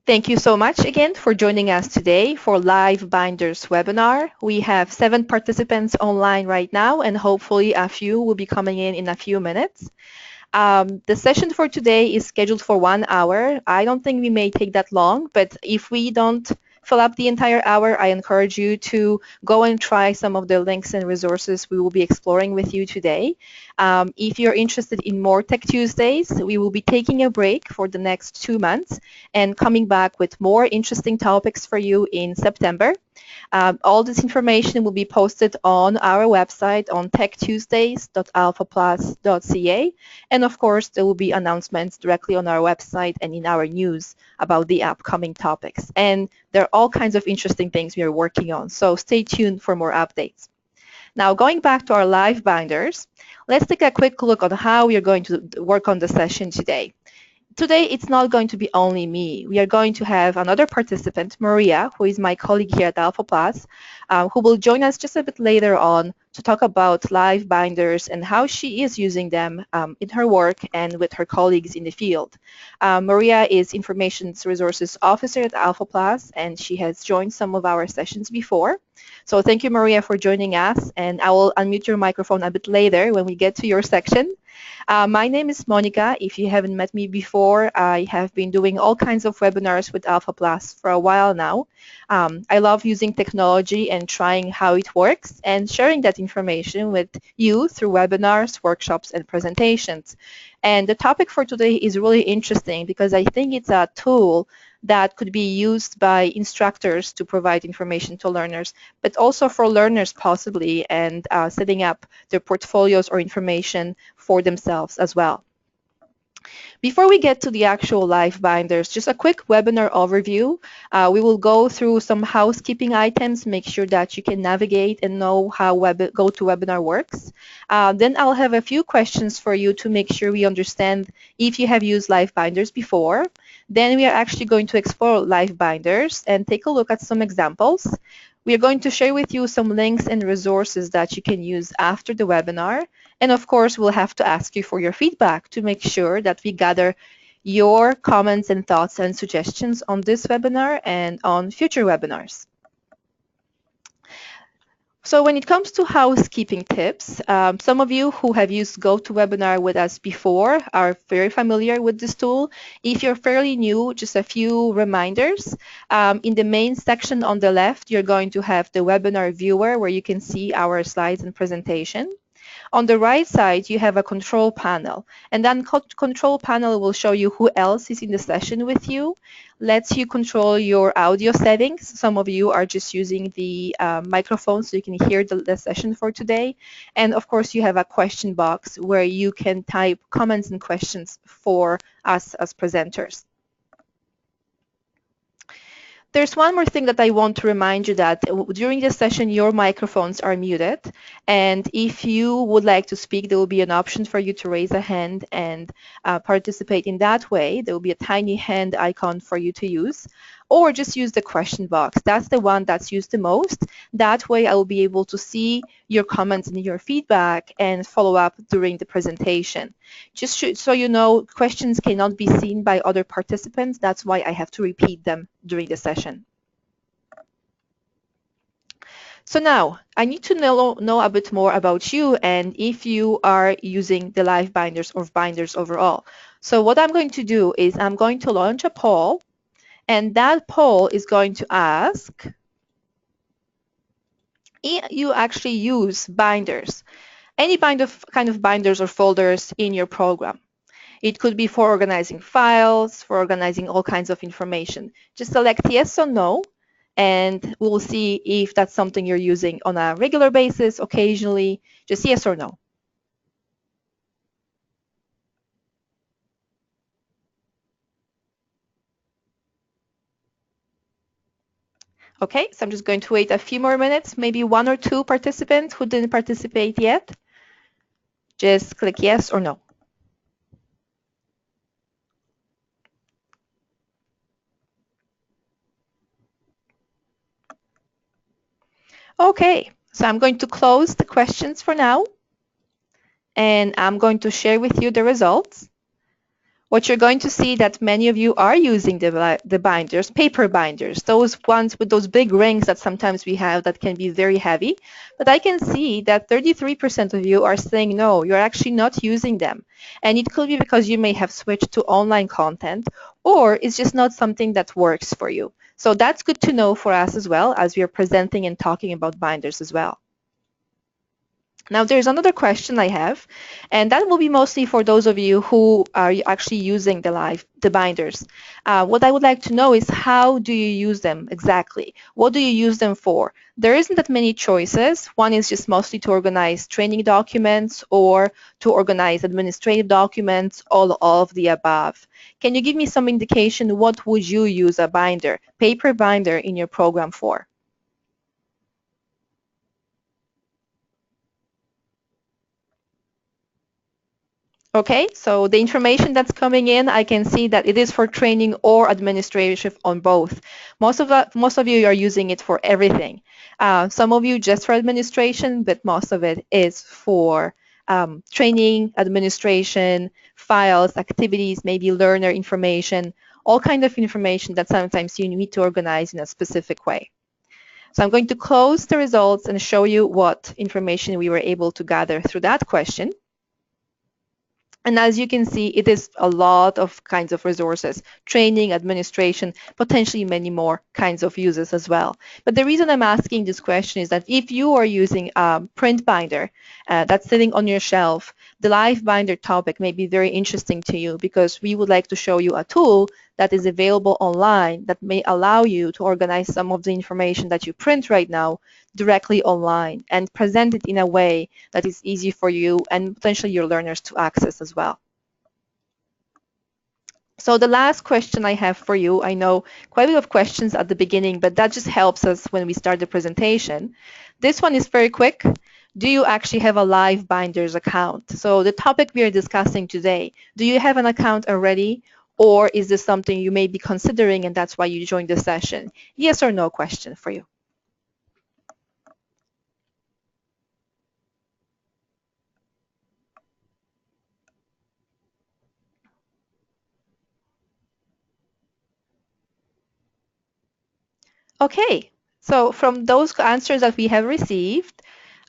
Thank you so much again for joining us today for LiveBinders webinar. We have 7 participants online right now, and hopefully a few will be coming in a few minutes. The session for today is scheduled for 1 hour. I don't think we may take that long, but if we don't fill up the entire hour, I encourage you to go and try some of the links and resources we will be exploring with you today. If you're interested in more Tech Tuesdays, we will be taking a break for the next 2 months and coming back with more interesting topics for you in September. All this information will be posted on our website on techtuesdays.alphaplus.ca, and of course there will be announcements directly on our website and in our news about the upcoming topics. And there are all kinds of interesting things we are working on, so stay tuned for more updates. Now, going back to our LiveBinders, let's take a quick look on how we are going to work on the session today. Today, it's not going to be only me. We are going to have another participant, Maria, who is my colleague here at AlphaPlus, who will join us just a bit later on to talk about LiveBinders and how she is using them in her work and with her colleagues in the field. Maria is Information Resources Officer at AlphaPlus, and she has joined some of our sessions before. So thank you, Maria, for joining us, and I will unmute your microphone a bit later when we get to your section. My name is Monica. If you haven't met me before, I have been doing all kinds of webinars with AlphaPlus for a while now. I love using technology and trying how it works and sharing that information with you through webinars, workshops, and presentations. And the topic for today is really interesting because I think it's a tool that could be used by instructors to provide information to learners, but also for learners possibly, and setting up their portfolios or information for themselves as well. Before we get to the actual LiveBinders, just a quick webinar overview. We will go through some housekeeping items, make sure that you can navigate and know how GoToWebinar works. Then I'll have a few questions for you to make sure we understand if you have used LiveBinders before. Then we are actually going to explore LiveBinders and take a look at some examples. We are going to share with you some links and resources that you can use after the webinar. And of course, we'll have to ask you for your feedback to make sure that we gather your comments and thoughts and suggestions on this webinar and on future webinars. So when it comes to housekeeping tips, some of you who have used GoToWebinar with us before are very familiar with this tool. If you're fairly new, just a few reminders. In the main section on the left, you're going to have the webinar viewer where you can see our slides and presentation. On the right side, you have a control panel, and that control panel will show you who else is in the session with you, lets you control your audio settings. Some of you are just using the microphone so you can hear the session for today. And of course, you have a question box where you can type comments and questions for us as presenters. There's one more thing that I want to remind you that during this session, your microphones are muted. And if you would like to speak, there will be an option for you to raise a hand and participate in that way. There will be a tiny hand icon for you to use. Or just use the question box. That's the one that's used the most. That way I will be able to see your comments and your feedback and follow up during the presentation. Just so you know, questions cannot be seen by other participants. That's why I have to repeat them during the session. So now, I need to know a bit more about you and if you are using the LiveBinders or binders overall. So what I'm going to do is I'm going to launch a poll. And that poll is going to ask if you actually use binders, any kind of binders or folders in your program. It could be for organizing files, for organizing all kinds of information. Just select yes or no, and we'll see if that's something you're using on a regular basis, occasionally, just yes or no. Okay, so I'm just going to wait a few more minutes, maybe 1 or 2 participants who didn't participate yet. Just click yes or no. Okay, so I'm going to close the questions for now, and I'm going to share with you the results. what you're going to see that many of you are using the binders, paper binders, those ones with those big rings that sometimes we have that can be very heavy. But I can see that 33% of you are saying no, you're actually not using them. And it could be because you may have switched to online content, or it's just not something that works for you. So that's good to know for us as well as we are presenting and talking about binders as well. Now there's another question I have, and that will be mostly for those of you who are actually using the binders. What I would like to know is how do you use them exactly? What do you use them for? There isn't that many choices. One is just mostly to organize training documents or to organize administrative documents, all of the above. Can you give me some indication what would you use a binder, paper binder in your program for? Okay, so the information that's coming in, I can see that it is for training or administration on both. Most of you are using it for everything. Some of you just for administration, but most of it is for training, administration, files, activities, maybe learner information, all kind of information that sometimes you need to organize in a specific way. So I'm going to close the results and show you what information we were able to gather through that question. And as you can see, it is a lot of kinds of resources, training, administration, potentially many more kinds of uses as well. But the reason I'm asking this question is that if you are using a print binder that's sitting on your shelf, the LiveBinder topic may be very interesting to you because we would like to show you a tool that is available online that may allow you to organize some of the information that you print right now directly online and present it in a way that is easy for you and potentially your learners to access as well. So the last question I have for you, I know quite a bit of questions at the beginning, but that just helps us when we start the presentation. This one is very quick. Do you actually have a LiveBinders account? So the topic we are discussing today, do you have an account already? Or is this something you may be considering and that's why you joined the session? Yes or no question for you. Okay, so from those answers that we have received,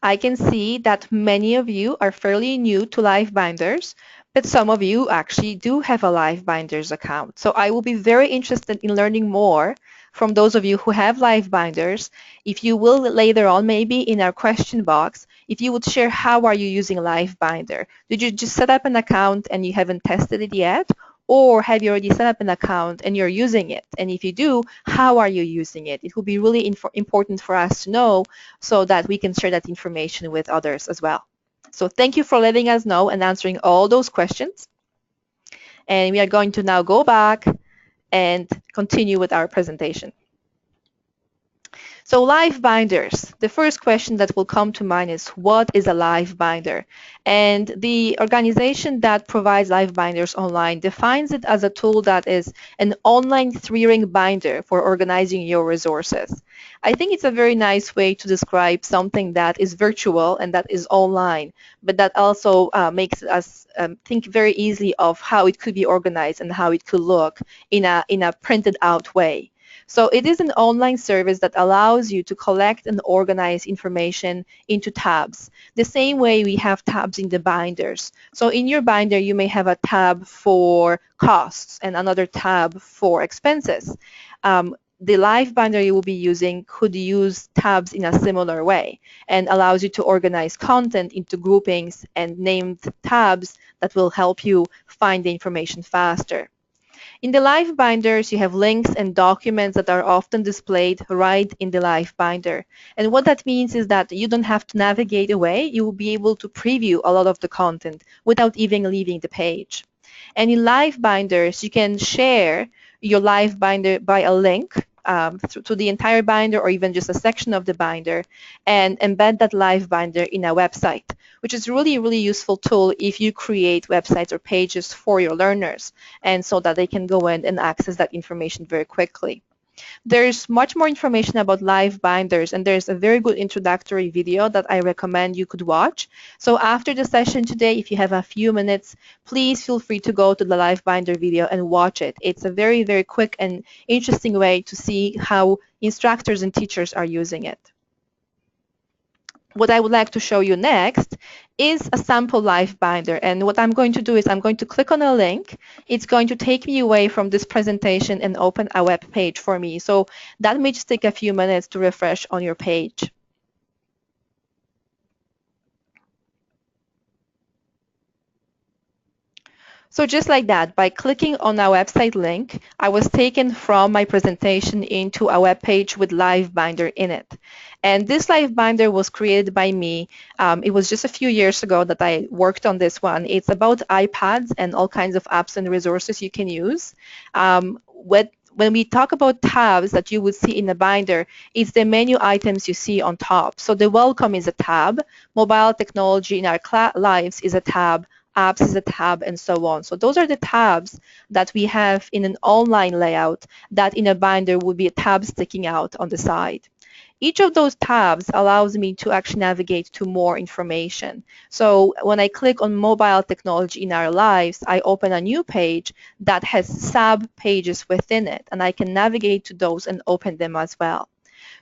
I can see that many of you are fairly new to LiveBinders, but some of you actually do have a LiveBinders account. So I will be very interested in learning more from those of you who have LiveBinders. If you will later on, maybe in our question box, if you would share how are you using LiveBinder? Did you just set up an account and you haven't tested it yet? Or have you already set up an account and you're using it? And if you do, how are you using it? It will be really important for us to know so that we can share that information with others as well. So thank you for letting us know and answering all those questions. And we are going to now go back and continue with our presentation. So LiveBinders, the first question that will come to mind is what is a LiveBinder? And the organization that provides LiveBinders online defines it as a tool that is an online 3-ring binder for organizing your resources. I think it's a very nice way to describe something that is virtual and that is online, but that also makes us think very easily of how it could be organized and how it could look in a printed out way. So it is an online service that allows you to collect and organize information into tabs. The same way we have tabs in the binders. So in your binder, you may have a tab for costs and another tab for expenses. The LiveBinder you will be using could use tabs in a similar way and allows you to organize content into groupings and named tabs that will help you find the information faster. In the LiveBinders, you have links and documents that are often displayed right in the LiveBinder. And what that means is that you don't have to navigate away. You will be able to preview a lot of the content without even leaving the page. And in LiveBinders, you can share your LiveBinder by a link to the entire binder or even just a section of the binder and embed that LiveBinder in a website, which is really, really useful tool if you create websites or pages for your learners and so that they can go in and access that information very quickly. There's much more information about LiveBinders, and there's a very good introductory video that I recommend you could watch. So after the session today, if you have a few minutes, please feel free to go to the LiveBinder video and watch it. It's a very, very quick and interesting way to see how instructors and teachers are using it. What I would like to show you next is a sample LiveBinder. And what I'm going to do is I'm going to click on a link. It's going to take me away from this presentation and open a web page for me. So that may just take a few minutes to refresh on your page. So just like that, by clicking on our website link, I was taken from my presentation into a web page with LiveBinder in it. And this LiveBinder was created by me. It was just a few years ago that I worked on this one. It's about iPads and all kinds of apps and resources you can use. When we talk about tabs that you would see in a binder, it's the menu items you see on top. So the welcome is a tab, mobile technology in our lives is a tab, apps is a tab, and so on. So those are the tabs that we have in an online layout that in a binder would be a tab sticking out on the side. Each of those tabs allows me to actually navigate to more information. So when I click on mobile technology in our lives, I open a new page that has sub-pages within it, and I can navigate to those and open them as well.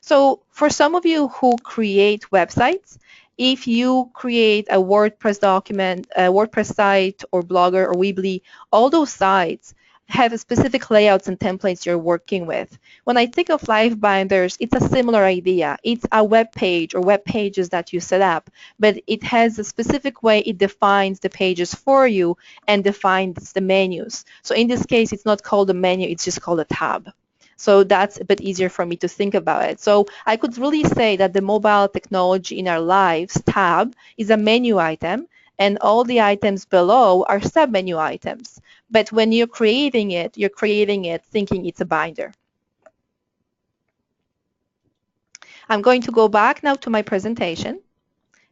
So for some of you who create websites, if you create a WordPress document, a WordPress site or Blogger or Weebly, all those sites have specific layouts and templates you're working with. When I think of LiveBinders, it's a similar idea. It's a web page or web pages that you set up, but it has a specific way it defines the pages for you and defines the menus. So in this case, it's not called a menu, it's just called a tab. So that's a bit easier for me to think about it. So I could really say that the mobile technology in our lives tab is a menu item, and all the items below are sub-menu items. But when you're creating it thinking it's a binder. I'm going to go back now to my presentation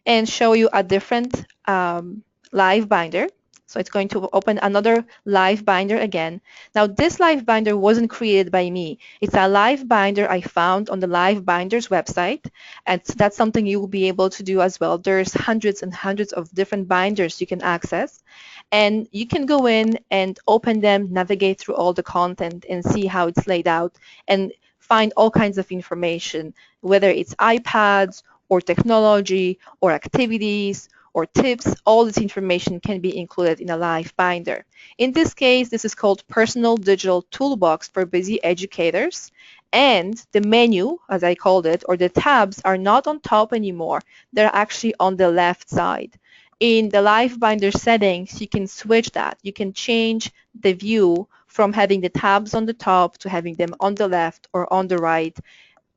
and show you a different LiveBinder. So it's going to open another LiveBinder again. Now this LiveBinder wasn't created by me. It's a LiveBinder I found on the LiveBinders website, and that's something you will be able to do as well. There's hundreds and hundreds of different binders you can access, and you can go in and open them, navigate through all the content and see how it's laid out and find all kinds of information, whether it's iPads or technology or activities or tips. All this information can be included in a LiveBinder. In this case, this is called Personal Digital Toolbox for Busy Educators. And the menu, as I called it, or the tabs are not on top anymore. They're actually on the left side. In the LiveBinder settings, you can switch that. You can change the view from having the tabs on the top to having them on the left or on the right,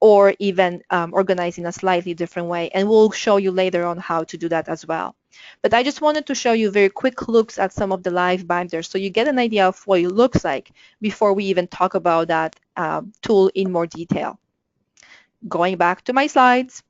or even organized in a slightly different way. And we'll show you later on how to do that as well. But I just wanted to show you very quick looks at some of the LiveBinders so you get an idea of what it looks like before we even talk about that tool in more detail. Going back to my slides,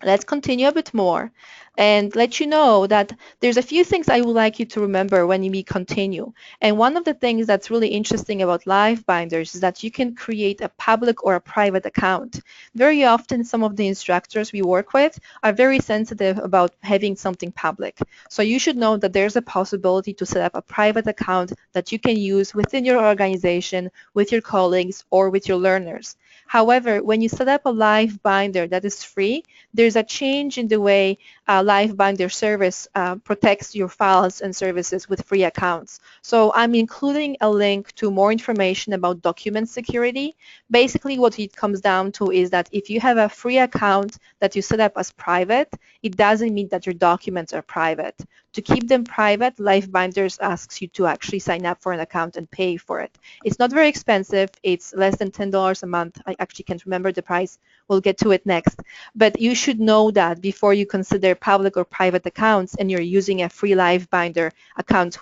let's continue a bit more and let you know that there's a few things I would like you to remember when we continue. And one of the things that's really interesting about LiveBinders is that you can create a public or a private account. Very often, some of the instructors we work with are very sensitive about having something public. So you should know that there's a possibility to set up a private account that you can use within your organization, with your colleagues, or with your learners. However, when you set up a LiveBinder that is free, there's a change in the way LiveBinder service protects your files and services with free accounts. So I'm including a link to more information about document security. Basically, what it comes down to is that if you have a free account that you set up as private, it doesn't mean that your documents are private. To keep them private, LiveBinders asks you to actually sign up for an account and pay for it. It's not very expensive. It's less than $10 a month. I actually can't remember the price. We'll get to it next. But you should know that before you consider public or private accounts and you're using a free LiveBinder account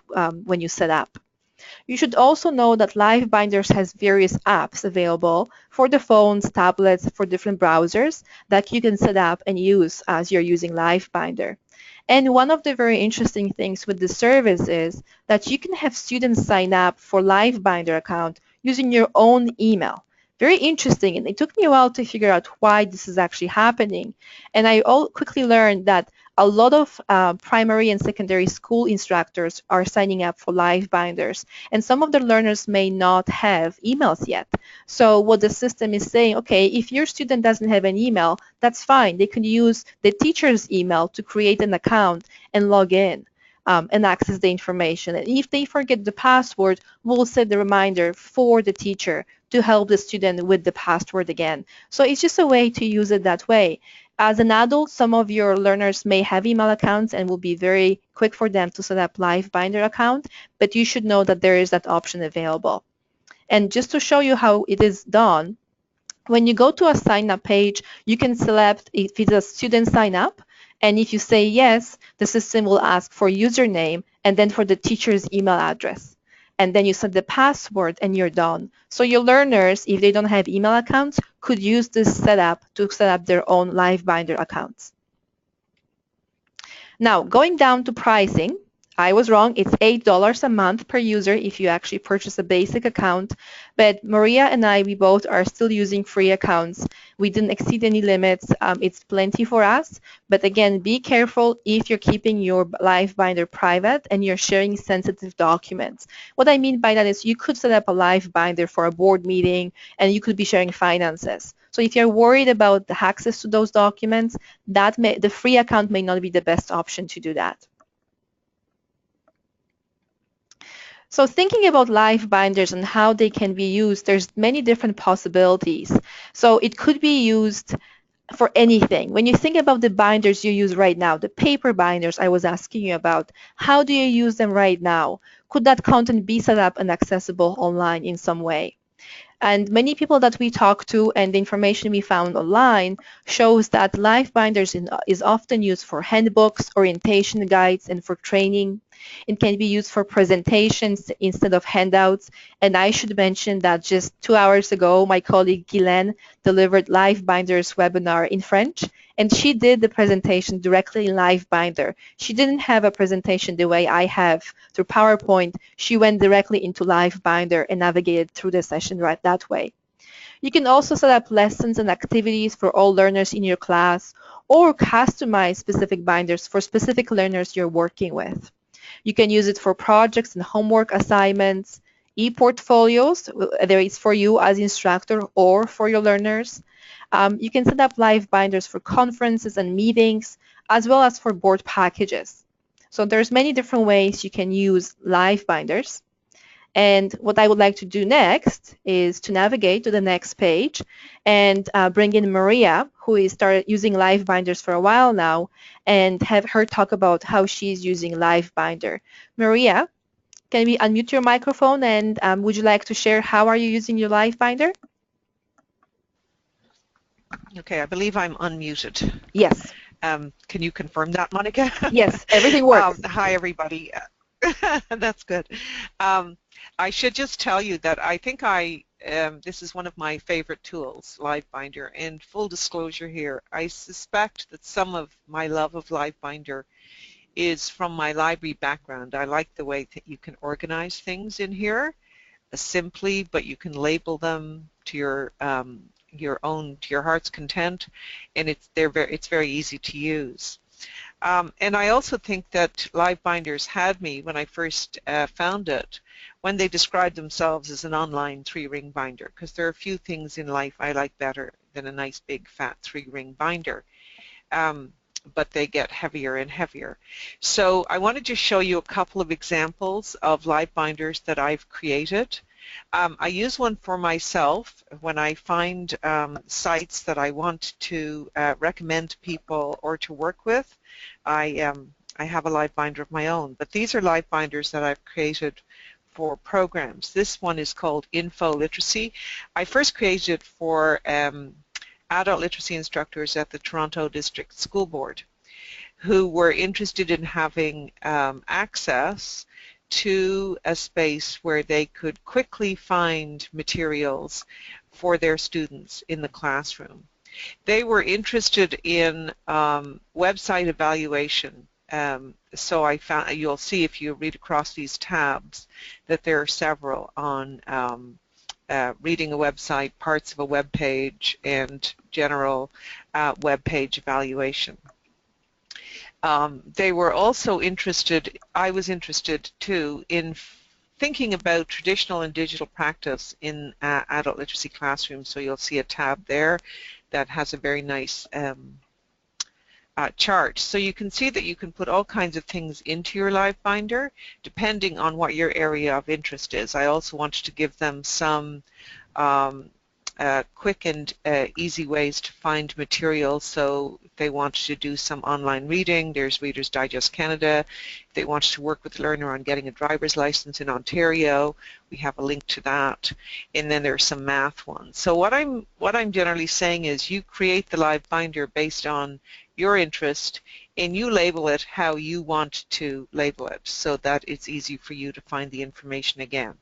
when you set up. You should also know that LiveBinders has various apps available for the phones, tablets, for different browsers that you can set up and use as you're using LiveBinder. And one of the very interesting things with the service is that you can have students sign up for LiveBinder account using your own email. Very interesting, and it took me a while to figure out why this is actually happening. And I quickly learned that a lot of primary and secondary school instructors are signing up for LiveBinders, and some of the learners may not have emails yet. So what the system is saying, okay, if your student doesn't have an email, that's fine. They can use the teacher's email to create an account and log in. And access the information. And if they forget the password, we'll set the reminder for the teacher to help the student with the password again. So it's just a way to use it that way. As an adult, some of your learners may have email accounts and will be very quick for them to set up LiveBinder account, but you should know that there is that option available. And just to show you how it is done, when you go to a sign up page, you can select if it's a student sign up. And if you say yes, the system will ask for username and then for the teacher's email address. And then you set the password and you're done. So your learners, if they don't have email accounts, could use this setup to set up their own LiveBinder accounts. Now, going down to pricing, I was wrong. It's $8 a month per user if you actually purchase a basic account. But Maria and I, we both are still using free accounts. We didn't exceed any limits. It's plenty for us. But again, be careful if you're keeping your LiveBinder private and you're sharing sensitive documents. What I mean by that is you could set up a LiveBinder for a board meeting and you could be sharing finances. So if you're worried about the access to those documents, the free account may not be the best option to do that. So thinking about LiveBinders and how they can be used, there's many different possibilities. So it could be used for anything. When you think about the binders you use right now, the paper binders I was asking you about, how do you use them right now? Could that content be set up and accessible online in some way? And many people that we talk to and the information we found online shows that LiveBinders is often used for handbooks, orientation guides, and for training. It can be used for presentations instead of handouts. And I should mention that just 2 hours ago, my colleague Guylaine delivered LiveBinders webinar in French, and she did the presentation directly in LiveBinder. She didn't have a presentation the way I have through PowerPoint. She went directly into LiveBinder and navigated through the session right that way. You can also set up lessons and activities for all learners in your class or customize specific binders for specific learners you're working with. You can use it for projects and homework assignments, e-portfolios, whether it's for you as instructor or for your learners. You can set up LiveBinders for conferences and meetings, as well as for board packages. So there's many different ways you can use LiveBinders. And what I would like to do next is to navigate to the next page and bring in Maria, who has started using LiveBinders for a while now, and have her talk about how she's using LiveBinder. Maria, can we unmute your microphone, and would you like to share how are you using your LiveBinder? Okay, I believe I'm unmuted. Yes. Can you confirm that, Monica? Yes, everything works. Hi, everybody. That's good. I should just tell you that I think this is one of my favorite tools, LiveBinder. And full disclosure here, I suspect that some of my love of LiveBinder is from my library background. I like the way that you can organize things in here simply, but you can label them to your heart's content, and it's very easy to use. And I also think that LiveBinders had me when I first found it, when they described themselves as an online 3-ring binder, because there are a few things in life I like better than a nice big fat 3-ring binder, but they get heavier and heavier. So I wanted to show you a couple of examples of LiveBinders that I've created. I use one for myself when I find sites that I want to recommend to people or to work with. I have a LiveBinder of my own, but these are LiveBinders that I've created for programs. This one is called Info Literacy. I first created it for adult literacy instructors at the Toronto District School Board who were interested in having access to a space where they could quickly find materials for their students in the classroom. They were interested in website evaluation. So I found, you'll see if you read across these tabs that there are several on reading a website, parts of a web page, and general web page evaluation. They were also interested, I was interested too, in thinking about traditional and digital practice in adult literacy classrooms. So you'll see a tab there that has a very nice chart. So you can see that you can put all kinds of things into your LiveBinder depending on what your area of interest is. I also wanted to give them some quick and easy ways to find material. So if they wanted to do some online reading, there's Reader's Digest Canada. If they wanted to work with a learner on getting a driver's license in Ontario, we have a link to that. And then there's some math ones. So what I'm generally saying is you create the LiveBinder based on your interest and you label it how you want to label it so that it's easy for you to find the information again.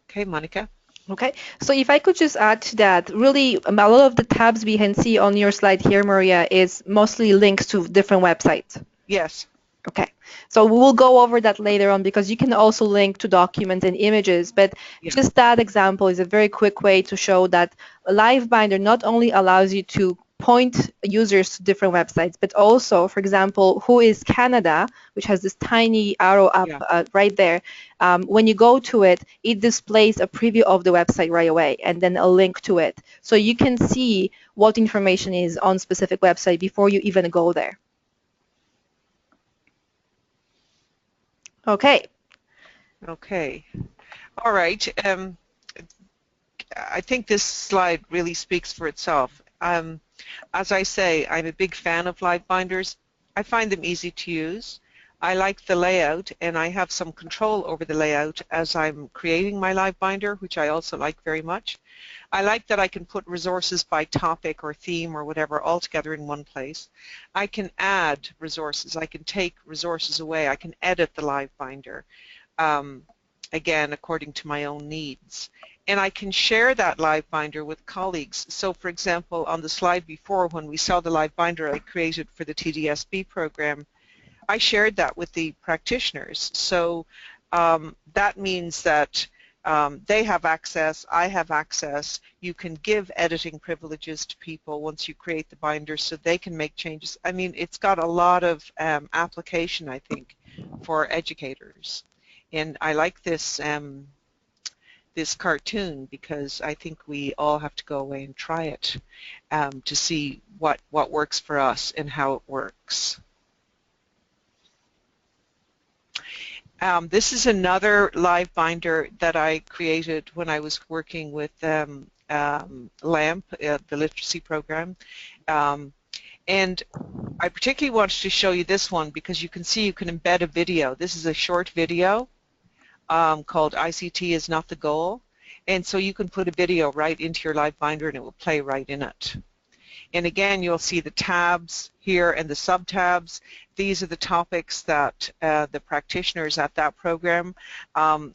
Okay, Monica? Okay, so if I could just add to that, really a lot of the tabs we can see on your slide here, Maria, is mostly links to different websites. Yes. Okay, so we will go over that later on because you can also link to documents and images, but just that example is a very quick way to show that LiveBinder not only allows you to point users to different websites, but also, for example, Who is Canada, which has this tiny arrow up right there. When you go to it, it displays a preview of the website right away and then a link to it. So you can see what information is on specific website before you even go there. Okay. Okay. All right. I think this slide really speaks for itself. As I say, I'm a big fan of LiveBinders. I find them easy to use. I like the layout, and I have some control over the layout as I'm creating my LiveBinder, which I also like very much. I like that I can put resources by topic or theme or whatever all together in one place. I can add resources. I can take resources away. I can edit the LiveBinder, again, according to my own needs. And I can share that LiveBinder with colleagues. So, for example, on the slide before, when we saw the LiveBinder I created for the TDSB program, I shared that with the practitioners. So that means that they have access, I have access. You can give editing privileges to people once you create the binder so they can make changes. I mean, it's got a lot of application, I think, for educators. And I like this this cartoon because I think we all have to go away and try it to see what works for us and how it works. This is another LiveBinder that I created when I was working with LAMP, the literacy program. And I particularly wanted to show you this one because you can see you can embed a video. This is a short video called ICT is not the goal. And so you can put a video right into your LiveBinder and it will play right in it. And again, you'll see the tabs here and the sub-tabs. These are the topics that the practitioners at that program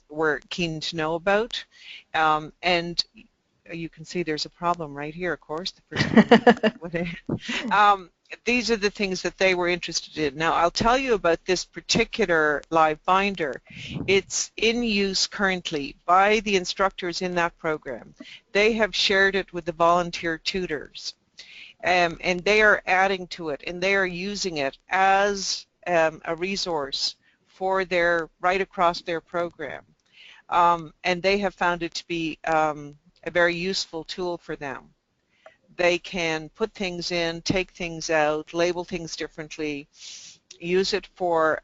were keen to know about. And you can see there's a problem right here, of course. These are the things that they were interested in. Now, I'll tell you about this particular LiveBinder. It's in use currently by the instructors in that program. They have shared it with the volunteer tutors. And they are adding to it, and they are using it as a resource for right across their program. And they have found it to be a very useful tool for them. They can put things in, take things out, label things differently, use it for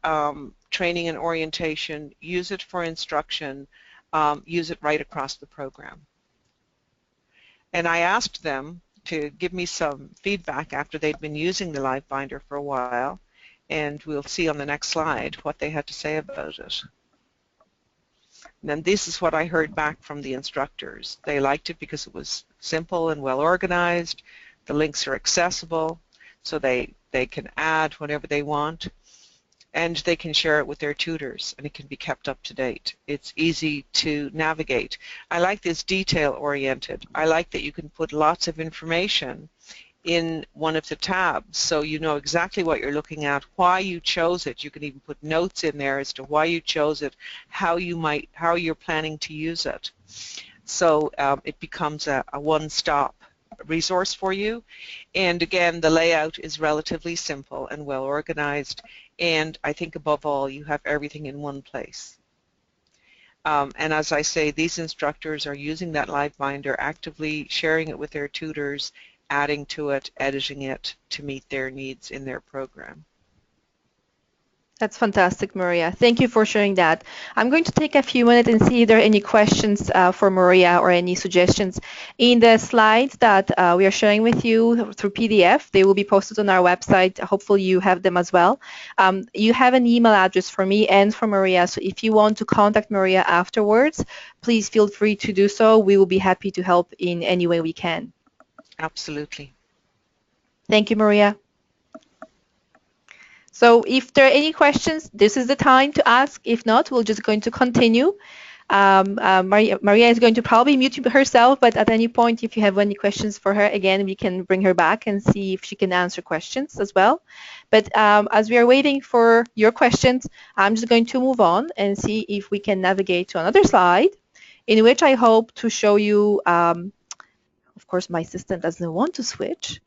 training and orientation, use it for instruction, use it right across the program. And I asked them to give me some feedback after they'd been using the LiveBinder for a while, and we'll see on the next slide what they had to say about it. And then this is what I heard back from the instructors. They liked it because it was simple and well organized, the links are accessible, so they can add whatever they want, and they can share it with their tutors, and it can be kept up to date. It's easy to navigate. I like this detail-oriented. I like that you can put lots of information in one of the tabs, so you know exactly what you're looking at, why you chose it. You can even put notes in there as to why you chose it, how you're planning to use it. So it becomes a one-stop resource for you. And again, the layout is relatively simple and well organized, and I think above all you have everything in one place. And as I say, these instructors are using that LiveBinder, actively sharing it with their tutors, adding to it, editing it to meet their needs in their program. That's fantastic, Maria. Thank you for sharing that. I'm going to take a few minutes and see if there are any questions for Maria or any suggestions. In the slides that we are sharing with you through PDF, they will be posted on our website. Hopefully you have them as well. You have an email address for me and for Maria, so if you want to contact Maria afterwards, please feel free to do so. We will be happy to help in any way we can. Absolutely. Thank you, Maria. So if there are any questions, this is the time to ask. If not, we're just going to continue. Maria is going to probably mute herself, but at any point, if you have any questions for her, again, we can bring her back and see if she can answer questions as well. But as we are waiting for your questions, I'm just going to move on and see if we can navigate to another slide, in which I hope to show you, of course, my assistant doesn't want to switch.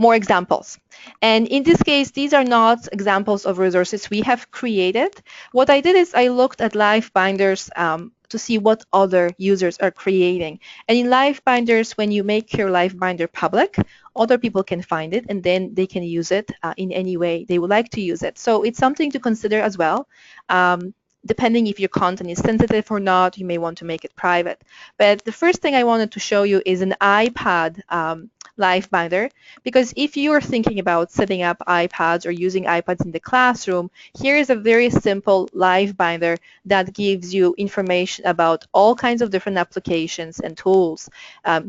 More examples. And in this case, these are not examples of resources we have created. What I did is I looked at LiveBinders to see what other users are creating. And in LiveBinders, when you make your LiveBinder public, other people can find it and then they can use it in any way they would like to use it. So it's something to consider as well. Depending if your content is sensitive or not, you may want to make it private. But the first thing I wanted to show you is an iPad LiveBinder, because if you're thinking about setting up iPads or using iPads in the classroom, here is a very simple LiveBinder that gives you information about all kinds of different applications and tools,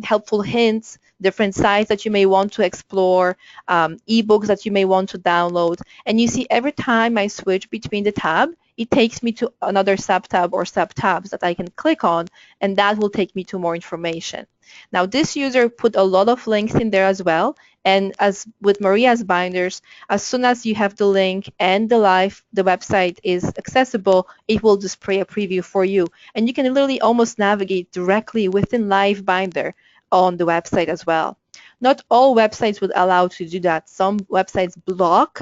helpful hints, different sites that you may want to explore, ebooks that you may want to download. And you see every time I switch between the tab, it takes me to another subtab or subtabs that I can click on, and that will take me to more information. Now, this user put a lot of links in there as well, and as with Maria's binders, as soon as you have the link and the website is accessible, it will display a preview for you, and you can literally almost navigate directly within LiveBinder on the website as well. Not all websites would allow to do that. Some websites block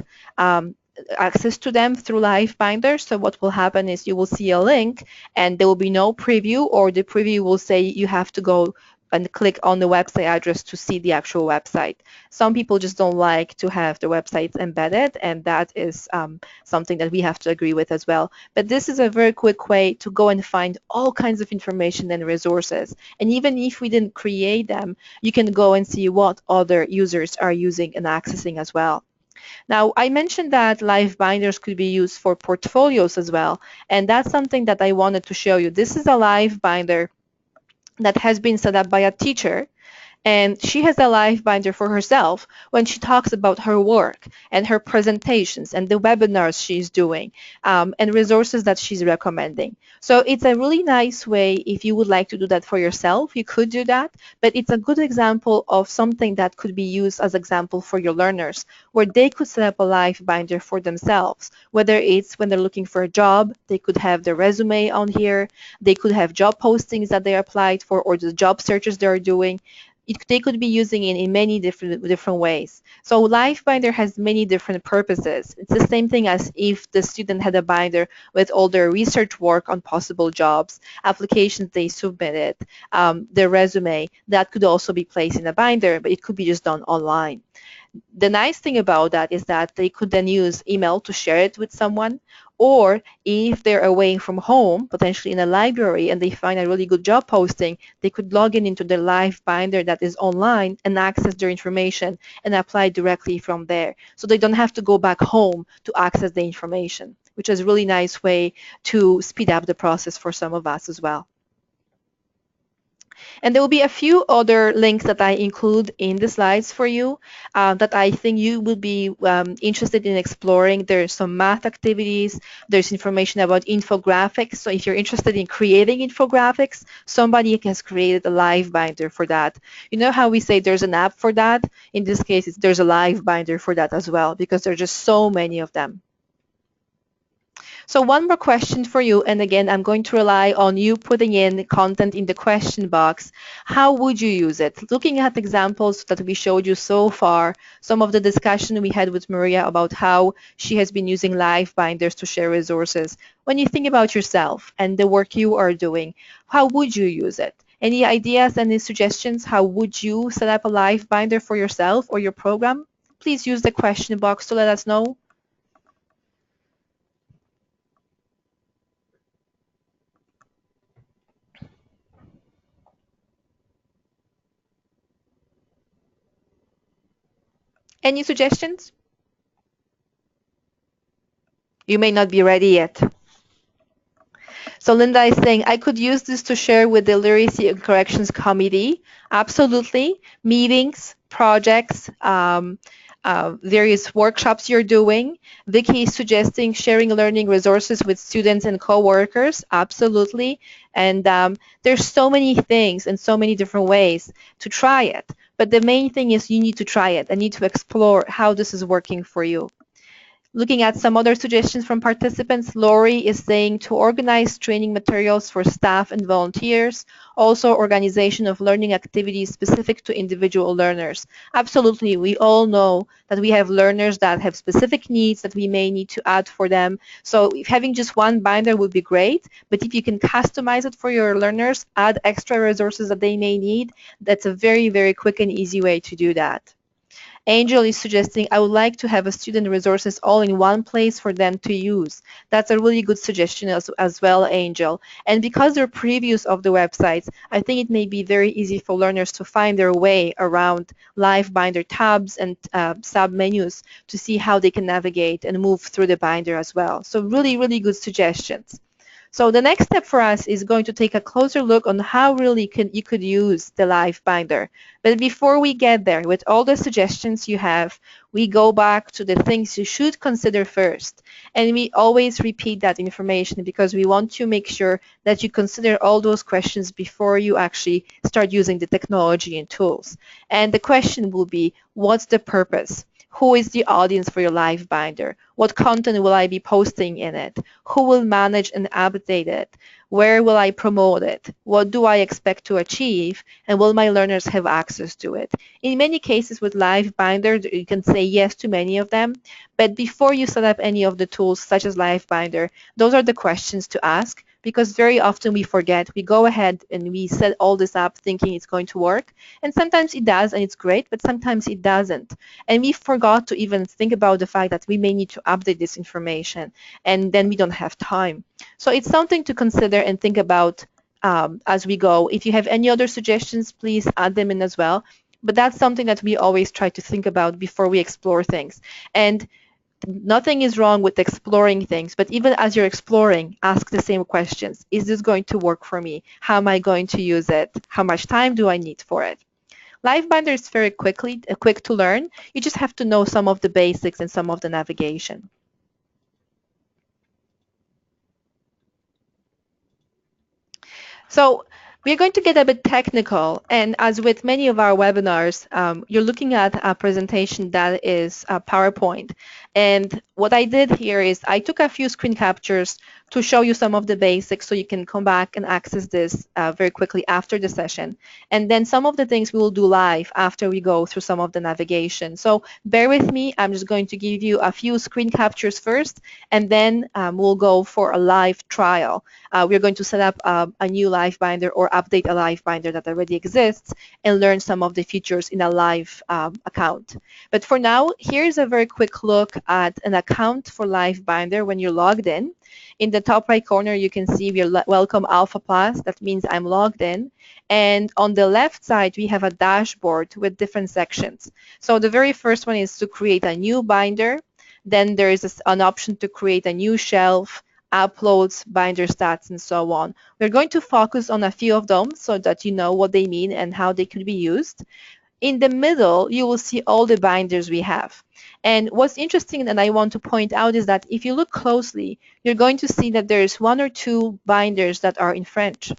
access to them through LiveBinder. So what will happen is you will see a link and there will be no preview, or the preview will say you have to go and click on the website address to see the actual website. Some people just don't like to have the websites embedded, and that is something that we have to agree with as well. But this is a very quick way to go and find all kinds of information and resources. And even if we didn't create them, you can go and see what other users are using and accessing as well. Now, I mentioned that LiveBinders could be used for portfolios as well, and that's something that I wanted to show you. This is a LiveBinder that has been set up by a teacher, and she has a LiveBinder for herself when she talks about her work and her presentations and the webinars she's doing and resources that she's recommending. So it's a really nice way. If you would like to do that for yourself, you could do that, but it's a good example of something that could be used as example for your learners, where they could set up a LiveBinder for themselves. Whether it's when they're looking for a job, they could have their resume on here, they could have job postings that they applied for, or the job searches they're doing. They could be using it in many different ways. So LiveBinder has many different purposes. It's the same thing as if the student had a binder with all their research work on possible jobs, applications they submitted, their resume. That could also be placed in a binder, but it could be just done online. The nice thing about that is that they could then use email to share it with someone, or if they're away from home, potentially in a library, and they find a really good job posting, they could log in into the LiveBinder that is online and access their information and apply directly from there. So they don't have to go back home to access the information, which is a really nice way to speed up the process for some of us as well. And there will be a few other links that I include in the slides for you that I think you will be interested in exploring. There's some math activities. There's information about infographics. So if you're interested in creating infographics, somebody has created a LiveBinder for that. You know how we say there's an app for that? In this case, there's a LiveBinder for that as well, because there are just so many of them. So one more question for you, and again, I'm going to rely on you putting in content in the question box. How would you use it? Looking at examples that we showed you so far, some of the discussion we had with Maria about how she has been using LiveBinders to share resources. When you think about yourself and the work you are doing, how would you use it? Any ideas, any suggestions? How would you set up a LiveBinder for yourself or your program? Please use the question box to let us know. Any suggestions? You may not be ready yet. So Linda is saying, I could use this to share with the Literacy and Corrections Committee. Absolutely. Meetings, projects, various workshops you're doing. Vicky is suggesting sharing learning resources with students and co-workers. Absolutely. And there's so many things and so many different ways to try it. But the main thing is you need to try it and need to explore how this is working for you. Looking at some other suggestions from participants, Lori is saying to organize training materials for staff and volunteers, also organization of learning activities specific to individual learners. Absolutely, we all know that we have learners that have specific needs that we may need to add for them. So if having just one binder would be great, but if you can customize it for your learners, add extra resources that they may need, that's a very, very quick and easy way to do that. Angel is suggesting, I would like to have a student resources all in one place for them to use. That's a really good suggestion as well, Angel. And because they're previews of the websites, I think it may be very easy for learners to find their way around LiveBinder tabs and sub-menus to see how they can navigate and move through the binder as well. So really, really good suggestions. So the next step for us is going to take a closer look on how really you could use the LiveBinder. But before we get there, with all the suggestions you have, we go back to the things you should consider first. And we always repeat that information because we want to make sure that you consider all those questions before you actually start using the technology and tools. And the question will be, what's the purpose? Who is the audience for your LiveBinder? What content will I be posting in it? Who will manage and update it? Where will I promote it? What do I expect to achieve? And will my learners have access to it? In many cases with LiveBinder, you can say yes to many of them. But before you set up any of the tools such as LiveBinder, those are the questions to ask, because very often we forget. We go ahead and we set all this up thinking it's going to work. And sometimes it does and it's great, but sometimes it doesn't. And we forgot to even think about the fact that we may need to update this information and then we don't have time. So it's something to consider and think about as we go. If you have any other suggestions, please add them in as well. But that's something that we always try to think about before we explore things. And nothing is wrong with exploring things, but even as you're exploring, ask the same questions. Is this going to work for me? How am I going to use it? How much time do I need for it? LiveBinder is very quick to learn. You just have to know some of the basics and some of the navigation. So we're going to get a bit technical, and as with many of our webinars, you're looking at a presentation that is a PowerPoint. And what I did here is I took a few screen captures to show you some of the basics so you can come back and access this very quickly after the session. And then some of the things we will do live after we go through some of the navigation. So bear with me. I'm just going to give you a few screen captures first, and then we'll go for a live trial. We're going to set up a new LiveBinder or update a LiveBinder that already exists and learn some of the features in a live account. But for now, here's a very quick look at an account for LiveBinder when you're logged in. In the top right corner, you can see we're welcome AlphaPlus. That means I'm logged in. And on the left side, we have a dashboard with different sections. So the very first one is to create a new binder. Then there is an option to create a new shelf, uploads, binder stats, and so on. We're going to focus on a few of them so that you know what they mean and how they could be used. In the middle, you will see all the binders we have. And what's interesting and I want to point out is that if you look closely, you're going to see that there's one or two binders that are in French,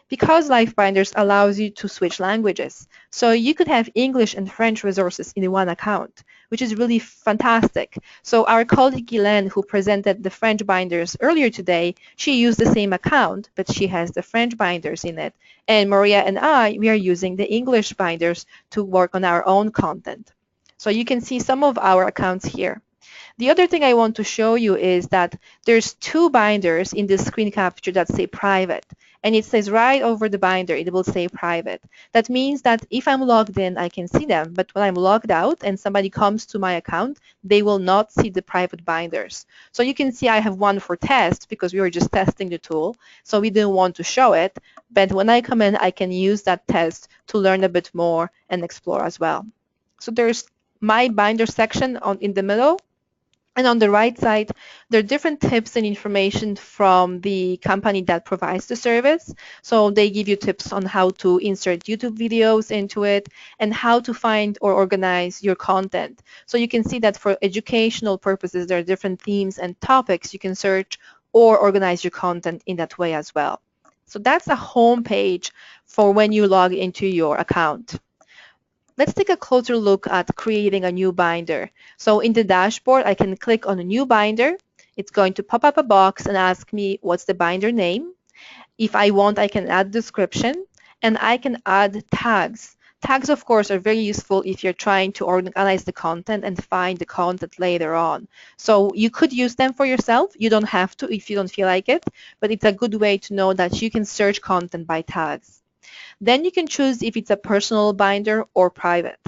because LiveBinders allows you to switch languages. So you could have English and French resources in one account, which is really fantastic. So our colleague Guylaine, who presented the French binders earlier today, she used the same account, but she has the French binders in it. And Maria and I, we are using the English binders to work on our own content. So you can see some of our accounts here. The other thing I want to show you is that there's two binders in this screen capture that say private. And it says right over the binder, it will say private. That means that if I'm logged in, I can see them. But when I'm logged out and somebody comes to my account, they will not see the private binders. So you can see I have one for test because we were just testing the tool. So we didn't want to show it. But when I come in, I can use that test to learn a bit more and explore as well. So there's my binder section in the middle. And on the right side, there are different tips and information from the company that provides the service. So they give you tips on how to insert YouTube videos into it and how to find or organize your content. So you can see that for educational purposes, there are different themes and topics you can search or organize your content in that way as well. So that's a home page for when you log into your account. Let's take a closer look at creating a new binder. So in the dashboard, I can click on a new binder. It's going to pop up a box and ask me what's the binder name. If I want, I can add description and I can add tags. Tags, of course, are very useful if you're trying to organize the content and find the content later on. So you could use them for yourself. You don't have to if you don't feel like it, but it's a good way to know that you can search content by tags. Then you can choose if it's a personal binder or private.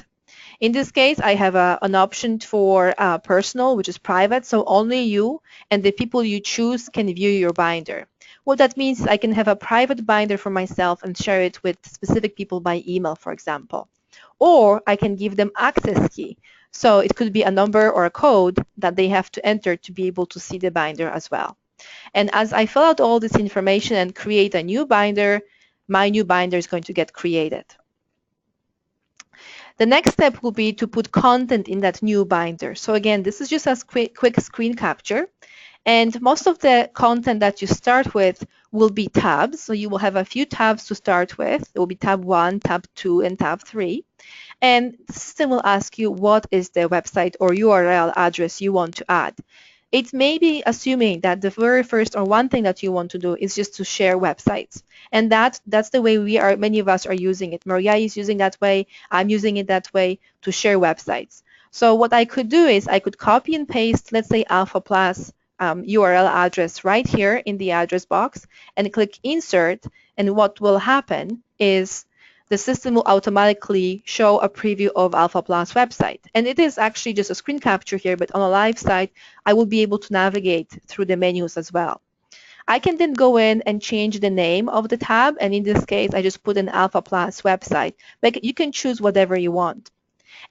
In this case, I have an option for personal, which is private, so only you and the people you choose can view your binder. What that means is I can have a private binder for myself and share it with specific people by email, for example. Or I can give them access key. So it could be a number or a code that they have to enter to be able to see the binder as well. And as I fill out all this information and create a new binder, my new binder is going to get created. The next step will be to put content in that new binder. So again, this is just a quick screen capture. And most of the content that you start with will be tabs. So you will have a few tabs to start with. It will be tab 1, tab 2, and tab 3. And the system will ask you what is the website or URL address you want to add. It may be assuming that the very first or one thing that you want to do is just to share websites. And that's the way many of us are using it. Maria is using that way. I'm using it that way to share websites. So what I could do is I could copy and paste, let's say AlphaPlus URL address right here in the address box and click insert. And what will happen is the system will automatically show a preview of AlphaPlus website. And it is actually just a screen capture here, but on a live site, I will be able to navigate through the menus as well. I can then go in and change the name of the tab, and in this case, I just put an AlphaPlus website. But you can choose whatever you want.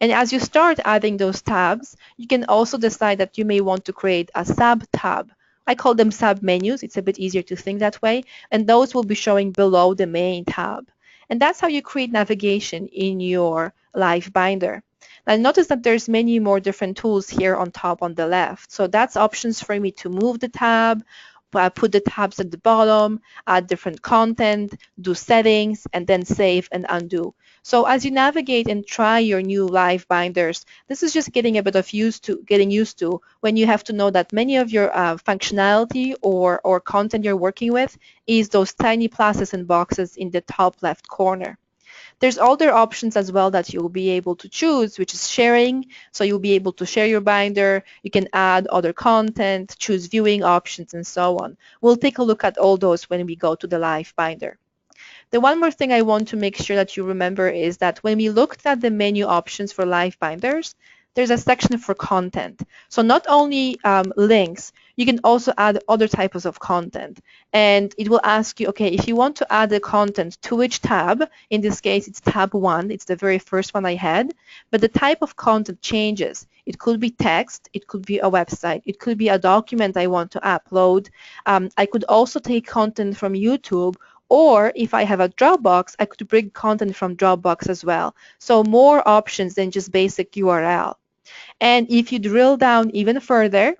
And as you start adding those tabs, you can also decide that you may want to create a sub-tab. I call them sub-menus. It's a bit easier to think that way. And those will be showing below the main tab. And that's how you create navigation in your LiveBinder. Now notice that there's many more different tools here on top on the left. So that's options for me to move the tab, put the tabs at the bottom, add different content, do settings, and then save and undo. So as you navigate and try your new LiveBinders, this is just getting a bit of getting used to when you have to know that many of your functionality or content you're working with is those tiny pluses and boxes in the top left corner. There's other options as well that you'll be able to choose, which is sharing. So you'll be able to share your binder. You can add other content, choose viewing options, and so on. We'll take a look at all those when we go to the LiveBinder. The one more thing I want to make sure that you remember is that when we looked at the menu options for LiveBinders, there's a section for content. So not only links, you can also add other types of content. And it will ask you, okay, if you want to add the content to which tab, in this case, it's tab 1. It's the very first one I had. But the type of content changes. It could be text, it could be a website, it could be a document I want to upload. I could also take content from YouTube, or if I have a Dropbox, I could bring content from Dropbox as well. So more options than just basic URL. And if you drill down even further,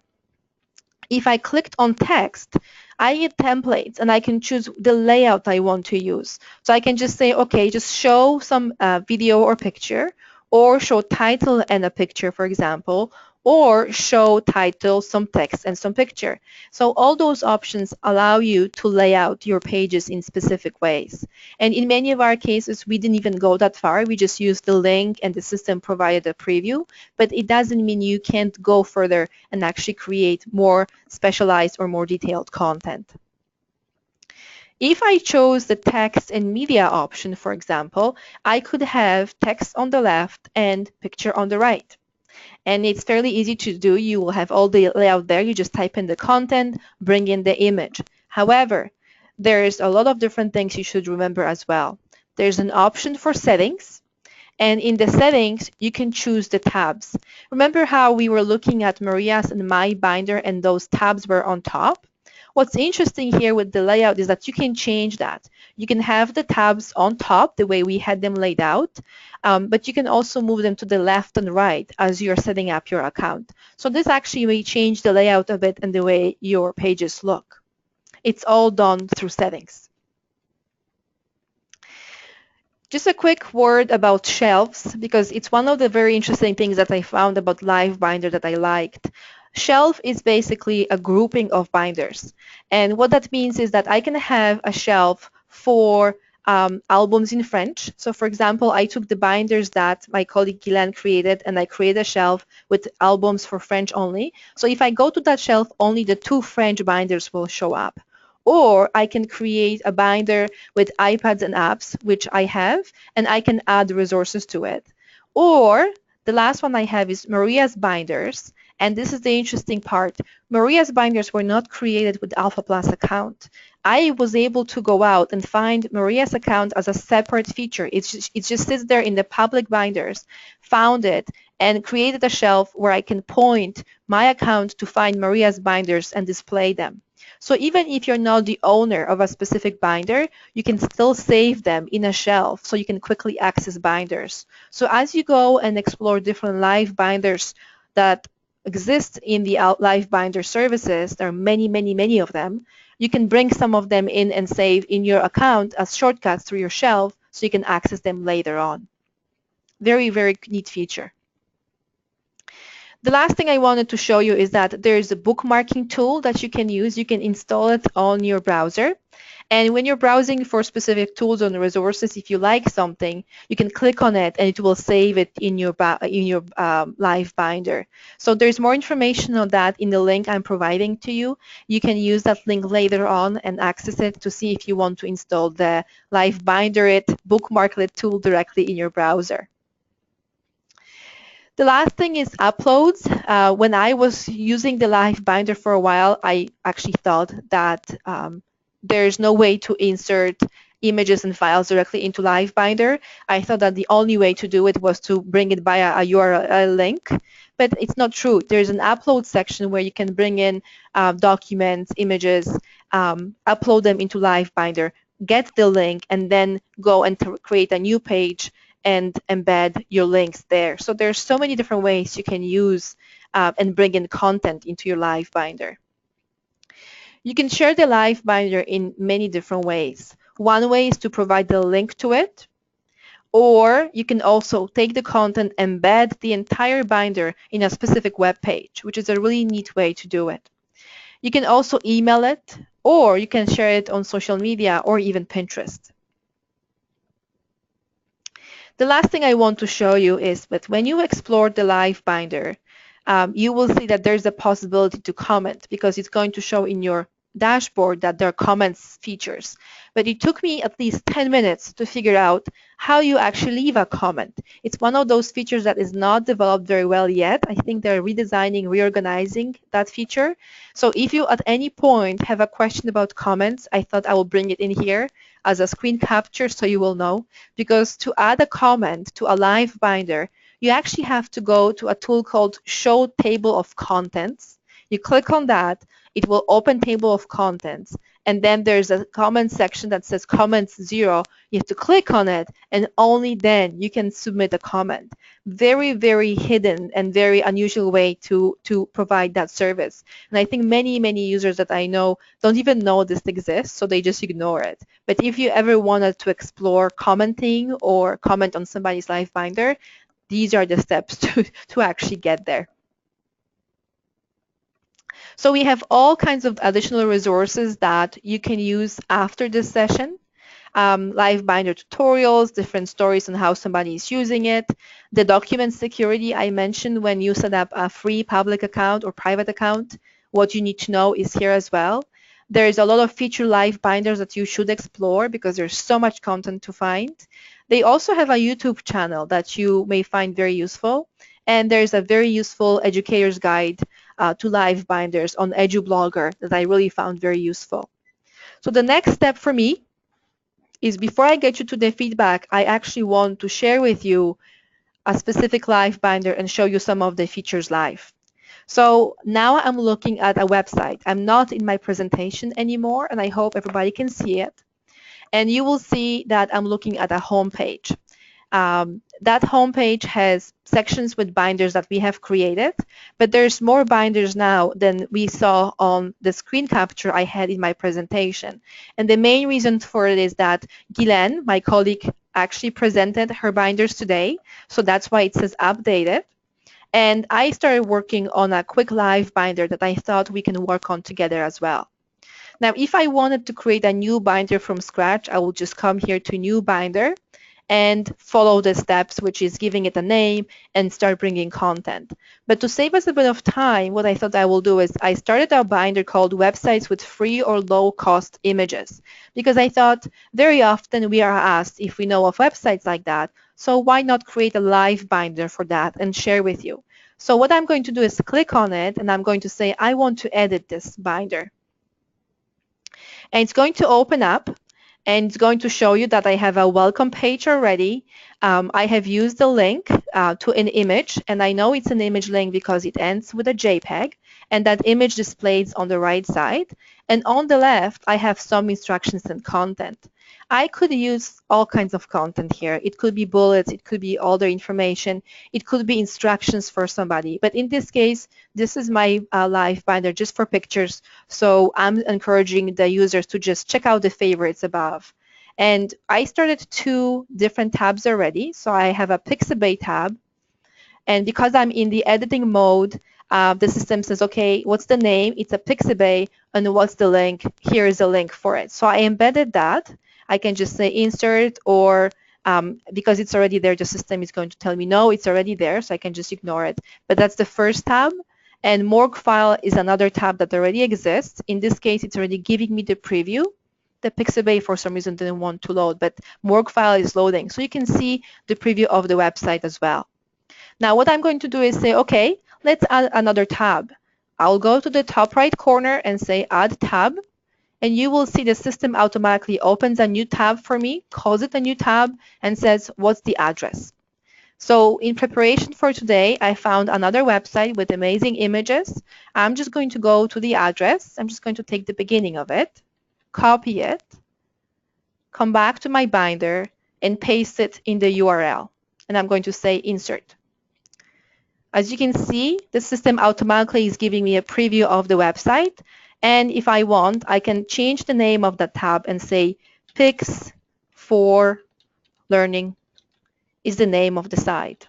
if I clicked on text, I get templates and I can choose the layout I want to use. So I can just say, okay, just show some video or picture, or show title and a picture, for example, or show title, some text, and some picture. So all those options allow you to lay out your pages in specific ways. And in many of our cases, we didn't even go that far. We just used the link and the system provided a preview, but it doesn't mean you can't go further and actually create more specialized or more detailed content. If I chose the text and media option, for example, I could have text on the left and picture on the right. And it's fairly easy to do. You will have all the layout there. You just type in the content, bring in the image. However, there's a lot of different things you should remember as well. There's an option for settings. And in the settings, you can choose the tabs. Remember how we were looking at Maria's and my binder and those tabs were on top? What's interesting here with the layout is that you can change that. You can have the tabs on top the way we had them laid out, but you can also move them to the left and right as you're setting up your account. So this actually may change the layout a bit and the way your pages look. It's all done through settings. Just a quick word about shelves, because it's one of the very interesting things that I found about LiveBinder that I liked. Shelf is basically a grouping of binders. And what that means is that I can have a shelf for albums in French. So for example, I took the binders that my colleague Guylaine created and I created a shelf with albums for French only. So if I go to that shelf, only the 2 French binders will show up. Or I can create a binder with iPads and apps, which I have, and I can add resources to it. Or the last one I have is Maria's binders. And this is the interesting part. Maria's binders were not created with AlphaPlus account. I was able to go out and find Maria's account as a separate feature. It just sits there in the public binders, found it, and created a shelf where I can point my account to find Maria's binders and display them. So even if you're not the owner of a specific binder, you can still save them in a shelf so you can quickly access binders. So as you go and explore different LiveBinders that exist in the LiveBinder services, there are many, many, many of them, you can bring some of them in and save in your account as shortcuts through your shelf so you can access them later on. Very, very neat feature. The last thing I wanted to show you is that there's a bookmarking tool that you can use. You can install it on your browser. And when you're browsing for specific tools and resources, if you like something, you can click on it and it will save it in your LiveBinder. So there's more information on that in the link I'm providing to you. You can use that link later on and access it to see if you want to install the LiveBinder bookmarklet tool directly in your browser. The last thing is uploads. When I was using the LiveBinder for a while, I actually thought that there's no way to insert images and files directly into LiveBinder. I thought that the only way to do it was to bring it via a URL link, but it's not true. There's an upload section where you can bring in documents, images, upload them into LiveBinder, get the link, and then go and create a new page and embed your links there. So there's so many different ways you can use and bring in content into your LiveBinder. You can share the LiveBinder in many different ways. One way is to provide the link to it, or you can also take the content, embed the entire binder in a specific web page, which is a really neat way to do it. You can also email it, or you can share it on social media or even Pinterest. The last thing I want to show you is that when you explore the LiveBinder, you will see that there's a possibility to comment because it's going to show in your dashboard that there are comments features. But it took me at least 10 minutes to figure out how you actually leave a comment. It's one of those features that is not developed very well yet. I think they're redesigning, reorganizing that feature. So if you at any point have a question about comments, I thought I will bring it in here as a screen capture so you will know. Because to add a comment to a LiveBinder, you actually have to go to a tool called Show Table of Contents. You click on that, it will open Table of Contents, and then there's a comment section that says Comments 0. You have to click on it, and only then you can submit a comment. Very, very hidden and very unusual way to provide that service. And I think many, many users that I know don't even know this exists, so they just ignore it. But if you ever wanted to explore commenting or comment on somebody's LiveBinder, these are the steps to actually get there. So we have all kinds of additional resources that you can use after this session. LiveBinder tutorials, different stories on how somebody is using it. The document security I mentioned when you set up a free public account or private account, what you need to know is here as well. There's a lot of feature LiveBinders that you should explore because there's so much content to find. They also have a YouTube channel that you may find very useful. And there's a very useful educator's guide to LiveBinders on EduBlogger that I really found very useful. So the next step for me is before I get you to the feedback, I actually want to share with you a specific LiveBinder and show you some of the features live. So now I'm looking at a website. I'm not in my presentation anymore, and I hope everybody can see it. And you will see that I'm looking at a home page. That homepage has sections with binders that we have created, but there's more binders now than we saw on the screen capture I had in my presentation. And the main reason for it is that Guylaine, my colleague, actually presented her binders today, so that's why it says updated. And I started working on a quick live binder that I thought we can work on together as well. Now, if I wanted to create a new binder from scratch, I will just come here to New Binder and follow the steps, which is giving it a name and start bringing content. But to save us a bit of time, what I thought I will do is I started a binder called Websites with Free or Low Cost Images, because I thought very often we are asked if we know of websites like that, so why not create a live binder for that and share with you. So what I'm going to do is click on it, and I'm going to say I want to edit this binder. And it's going to open up, and it's going to show you that I have a welcome page already. I have used the link to an image, and I know it's an image link because it ends with a JPEG, and that image displays on the right side. And on the left, I have some instructions and content. I could use all kinds of content here. It could be bullets, it could be all the information, it could be instructions for somebody. But in this case, this is my live binder just for pictures. So I'm encouraging the users to just check out the favorites above. And I started 2 different tabs already. So I have a Pixabay tab. And because I'm in the editing mode, the system says, okay, what's the name? It's a Pixabay. And what's the link? Here is a link for it. So I embedded that. I can just say insert, or because it's already there, the system is going to tell me, no, it's already there, so I can just ignore it. But that's the first tab. And morgue file is another tab that already exists. In this case, it's already giving me the preview. The Pixabay, for some reason, didn't want to load, but morgue file is loading. So you can see the preview of the website as well. Now, what I'm going to do is say, okay, let's add another tab. I'll go to the top right corner and say Add Tab. And you will see the system automatically opens a new tab for me, calls it a new tab, and says, what's the address? So in preparation for today, I found another website with amazing images. I'm just going to go to the address. I'm just going to take the beginning of it, copy it, come back to my binder, and paste it in the URL. And I'm going to say Insert. As you can see, the system automatically is giving me a preview of the website. And if I want, I can change the name of that tab and say Pix for Learning is the name of the site.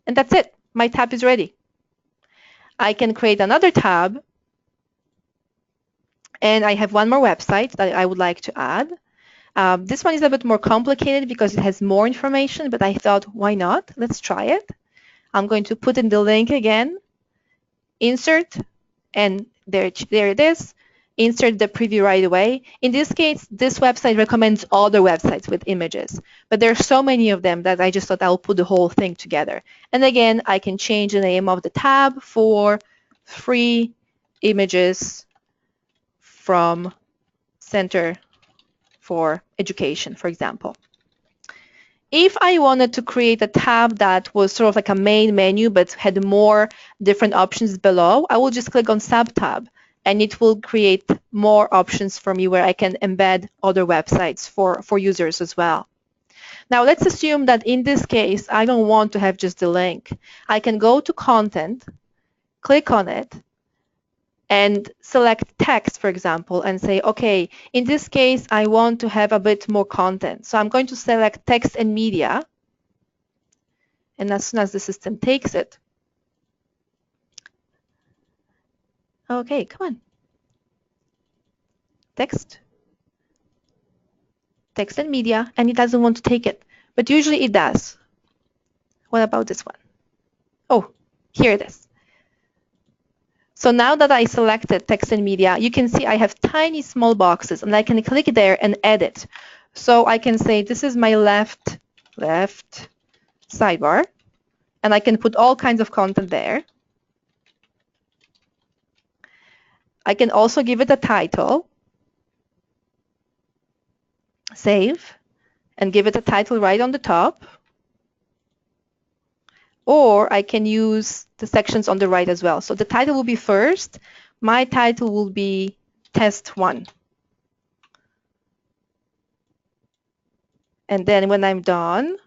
And that's it. My tab is ready. I can create another tab. And I have one more website that I would like to add. This one is a bit more complicated because it has more information, but I thought, why not? Let's try it. I'm going to put in the link again, insert, and there it is. Insert the preview right away. In this case, this website recommends other websites with images, but there are so many of them that I just thought I'll put the whole thing together. And again, I can change the name of the tab for Free Images from Center for Education, for example. If I wanted to create a tab that was sort of like a main menu but had more different options below, I will just click on Subtab, and it will create more options for me where I can embed other websites for users as well. Now let's assume that in this case, I don't want to have just the link. I can go to Content, click on it, and select text, for example, and say, okay, in this case, I want to have a bit more content. So I'm going to select text and media. And as soon as the system takes it, okay, come on. Text and media, and it doesn't want to take it. But usually it does. What about this one? Oh, here it is. So now that I selected text and media, you can see I have tiny small boxes, and I can click there and edit. So I can say this is my left sidebar, and I can put all kinds of content there. I can also give it a title, save, and give it a title right on the top. Or I can use the sections on the right as well. So the title will be first. My title will be test 1. And then when I'm done,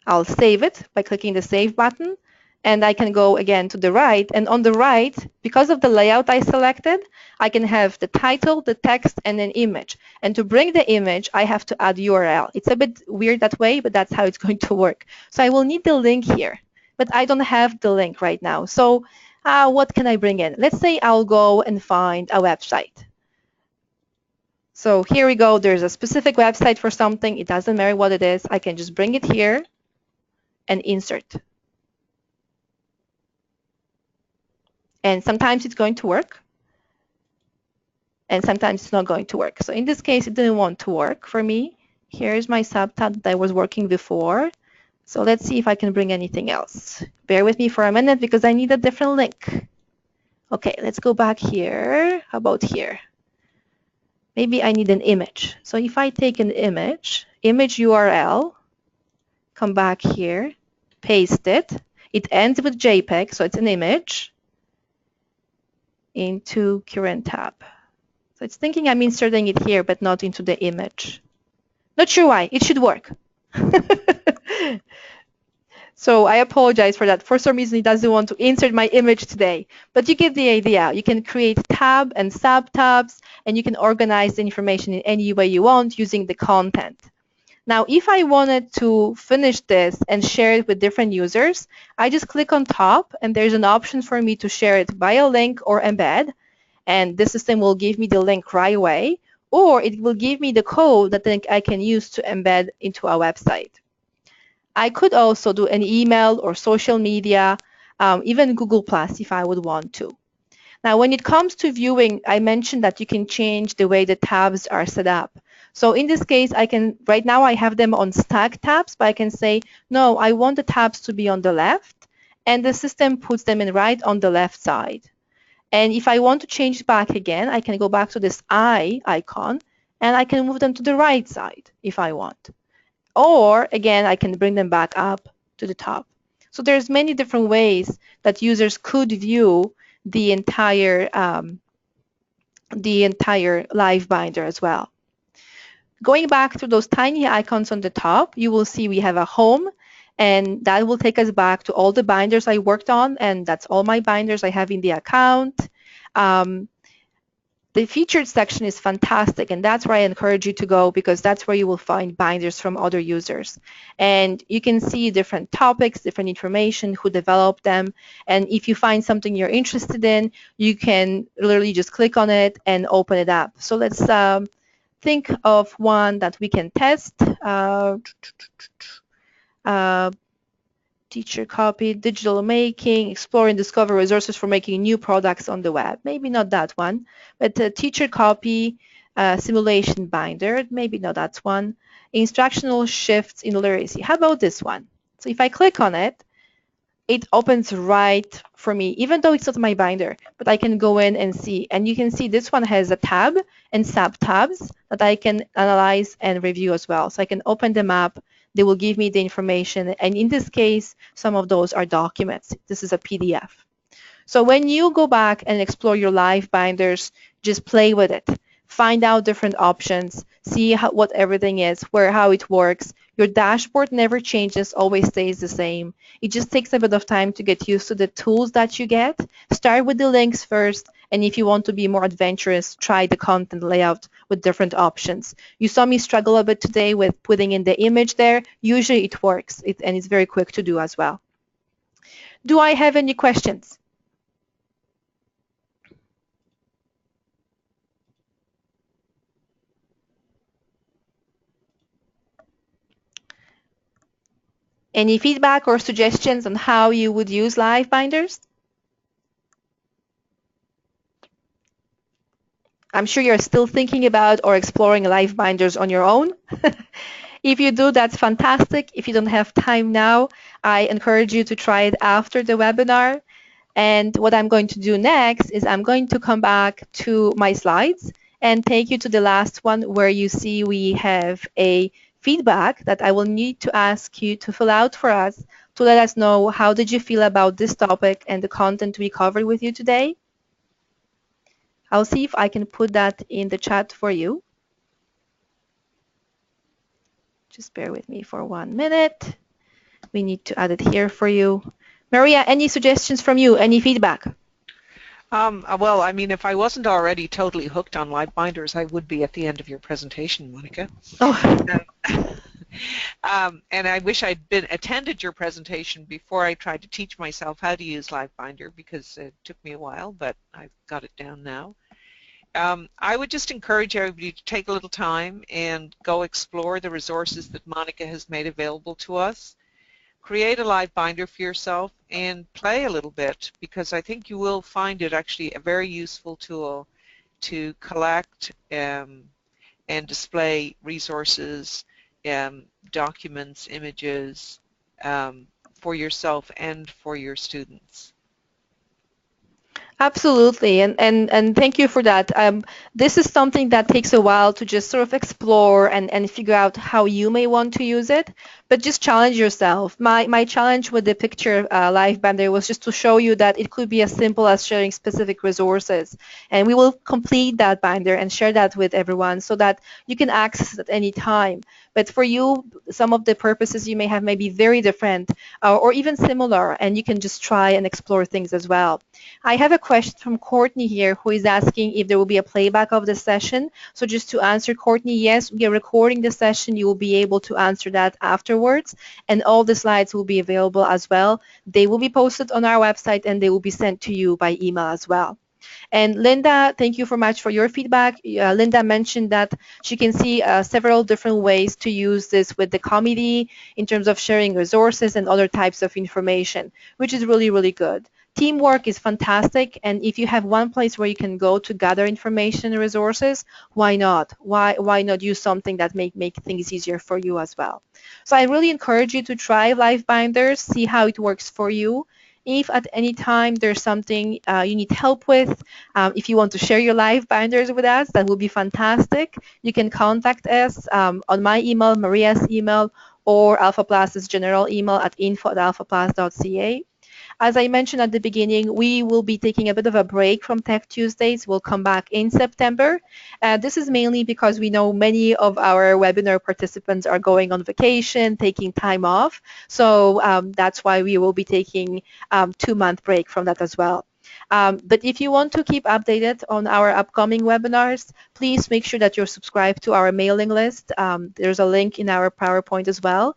I'll save it by clicking the save button. And I can go again to the right. And on the right, because of the layout I selected, I can have the title, the text, and an image. And to bring the image, I have to add URL. It's a bit weird that way, but that's how it's going to work. So I will need the link here. But I don't have the link right now. So what can I bring in? Let's say I'll go and find a website. So here we go. There's a specific website for something. It doesn't matter what it is. I can just bring it here and insert. And sometimes it's going to work. And sometimes it's not going to work. So in this case, it didn't want to work for me. Here's my subtab that was working before. So let's see if I can bring anything else. Bear with me for a minute because I need a different link. Okay, let's go back here. How about here? Maybe I need an image. So if I take an image URL, come back here, paste it. It ends with JPEG, so it's an image, into current tab. So it's thinking I'm inserting it here, but not into the image. Not sure why. It should work. So I apologize for that. For some reason, it doesn't want to insert my image today. But you get the idea. You can create tab and subtabs, and you can organize the information in any way you want using the content. Now, if I wanted to finish this and share it with different users, I just click on top, and there's an option for me to share it via link or embed. And the system will give me the link right away, or it will give me the code that I can use to embed into a website. I could also do an email or social media, even Google Plus if I would want to. Now, when it comes to viewing, I mentioned that you can change the way the tabs are set up. So in this case, right now I have them on stack tabs, but I can say, no, I want the tabs to be on the left, and the system puts them in right on the left side. And if I want to change back again, I can go back to this eye icon, and I can move them to the right side if I want. Or again, I can bring them back up to the top. So there's many different ways that users could view the entire LiveBinder as well. Going back to those tiny icons on the top, you will see we have a home, and that will take us back to all the binders I worked on, and that's all my binders I have in the account. The featured section is fantastic, and that's where I encourage you to go because that's where you will find binders from other users. And you can see different topics, different information, who developed them. And if you find something you're interested in, you can literally just click on it and open it up. So let's think of one that we can test. Teacher copy, digital making, explore and discover resources for making new products on the web. Maybe not that one, but teacher copy, simulation binder, maybe not that one. Instructional shifts in literacy. How about this one? So if I click on it, it opens right for me, even though it's not my binder, but I can go in and see. And you can see this one has a tab and sub-tabs that I can analyze and review as well. So I can open them up. they will give me the information. And in this case, some of those are documents. This is a PDF. So when you go back and explore your LiveBinders, just play with it. Find out different options, see what everything is, how it works. Your dashboard never changes, always stays the same. It just takes a bit of time to get used to the tools that you get. Start with the links first, and if you want to be more adventurous, try the content layout with different options. You saw me struggle a bit today with putting in the image there. Usually it works, and it's very quick to do as well. Do I have any questions? Any feedback or suggestions on how you would use LiveBinders? I'm sure you're still thinking about or exploring LiveBinders on your own. If you do, that's fantastic. If you don't have time now, I encourage you to try it after the webinar. And what I'm going to do next is I'm going to come back to my slides and take you to the last one where you see we have a feedback that I will need to ask you to fill out for us to let us know how did you feel about this topic and the content we covered with you today. I'll see if I can put that in the chat for you. Just bear with me for 1 minute. We need to add it here for you. Maria, any suggestions from you? Any feedback? Well, I mean, if I wasn't already totally hooked on LiveBinders, I would be at the end of your presentation, Monica. Oh. And I wish I'd attended your presentation before I tried to teach myself how to use LiveBinder, because it took me a while, but I've got it down now. I would just encourage everybody to take a little time and go explore the resources that Monica has made available to us. Create a LiveBinder for yourself and play a little bit, because I think you will find it actually a very useful tool to collect and display resources, documents, images for yourself and for your students. Absolutely, and thank you for that. This is something that takes a while to just sort of explore and figure out how you may want to use it, but just challenge yourself. My challenge with the picture LiveBinder was just to show you that it could be as simple as sharing specific resources, and we will complete that binder and share that with everyone so that you can access it at any time. But for you, some of the purposes you may have may be very different or even similar, and you can just try and explore things as well. I have a question from Courtney here, who is asking if there will be a playback of the session. So just to answer Courtney, yes, we are recording the session. You will be able to answer that afterwards, and all the slides will be available as well. They will be posted on our website, and they will be sent to you by email as well. And Linda, thank you very much for your feedback. Linda mentioned that she can see several different ways to use this with the committee in terms of sharing resources and other types of information, which is really, really good. Teamwork is fantastic, and if you have one place where you can go to gather information and resources, why not? Why not use something that make things easier for you as well? So I really encourage you to try LiveBinders, see how it works for you. If at any time there's something you need help with, if you want to share your LiveBinders with us, that would be fantastic. You can contact us on my email, Maria's email, or AlphaPlus's general email at info@alphaplus.ca. As I mentioned at the beginning, we will be taking a bit of a break from Tech Tuesdays. We'll come back in September. This is mainly because we know many of our webinar participants are going on vacation, taking time off. So that's why we will be taking a 2-month break from that as well. But if you want to keep updated on our upcoming webinars, please make sure that you're subscribed to our mailing list. There's a link in our PowerPoint as well.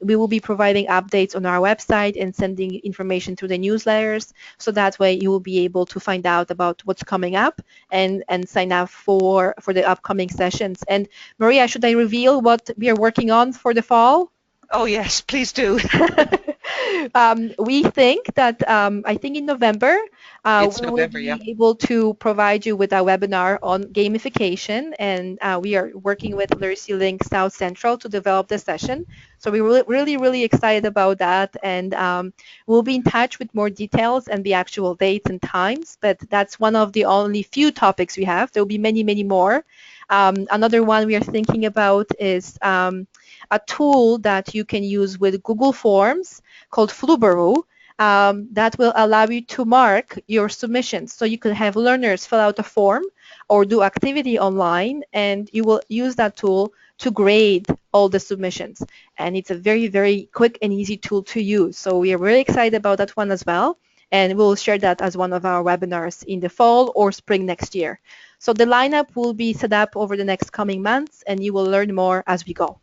We will be providing updates on our website and sending information through the newsletters, so that way you will be able to find out about what's coming up and sign up for the upcoming sessions. And Maria, should I reveal what we are working on for the fall? Oh yes, please do. We think that I think in November we will be able to provide you with a webinar on gamification, and we are working with Literacy Link South Central to develop the session. So we're really excited about that, and we'll be in touch with more details and the actual dates and times. But that's one of the only few topics we have. There will be many more. Another one we are thinking about is a tool that you can use with Google Forms called Flubaroo that will allow you to mark your submissions. So you can have learners fill out a form or do activity online, and you will use that tool to grade all the submissions. And it's a very, very quick and easy tool to use. So we are really excited about that one as well. And we'll share that as one of our webinars in the fall or spring next year. So the lineup will be set up over the next coming months, and you will learn more as we go.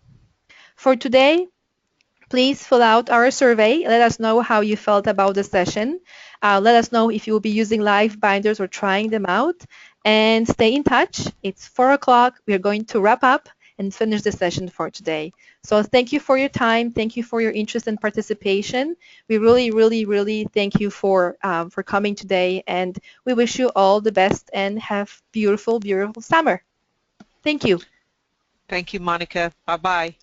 For today, please fill out our survey. Let us know how you felt about the session. Let us know if you will be using LiveBinders or trying them out. And stay in touch. It's 4 o'clock. We are going to wrap up and finish the session for today. So thank you for your time. Thank you for your interest and participation. We really, really, really thank you for coming today. And we wish you all the best and have beautiful, beautiful summer. Thank you. Thank you, Monica. Bye-bye.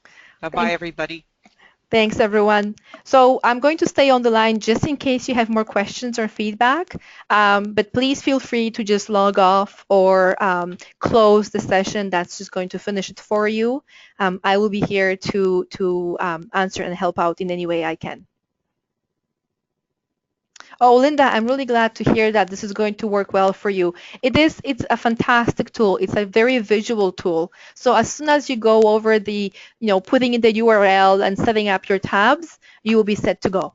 Bye-bye, Thank everybody. Thanks, everyone. So I'm going to stay on the line just in case you have more questions or feedback, but please feel free to just log off or close the session. That's just going to finish it for you. I will be here to answer and help out in any way I can. Oh, Linda, I'm really glad to hear that this is going to work well for you. It's a fantastic tool. It's a very visual tool. So as soon as you go over the, putting in the URL and setting up your tabs, you will be set to go.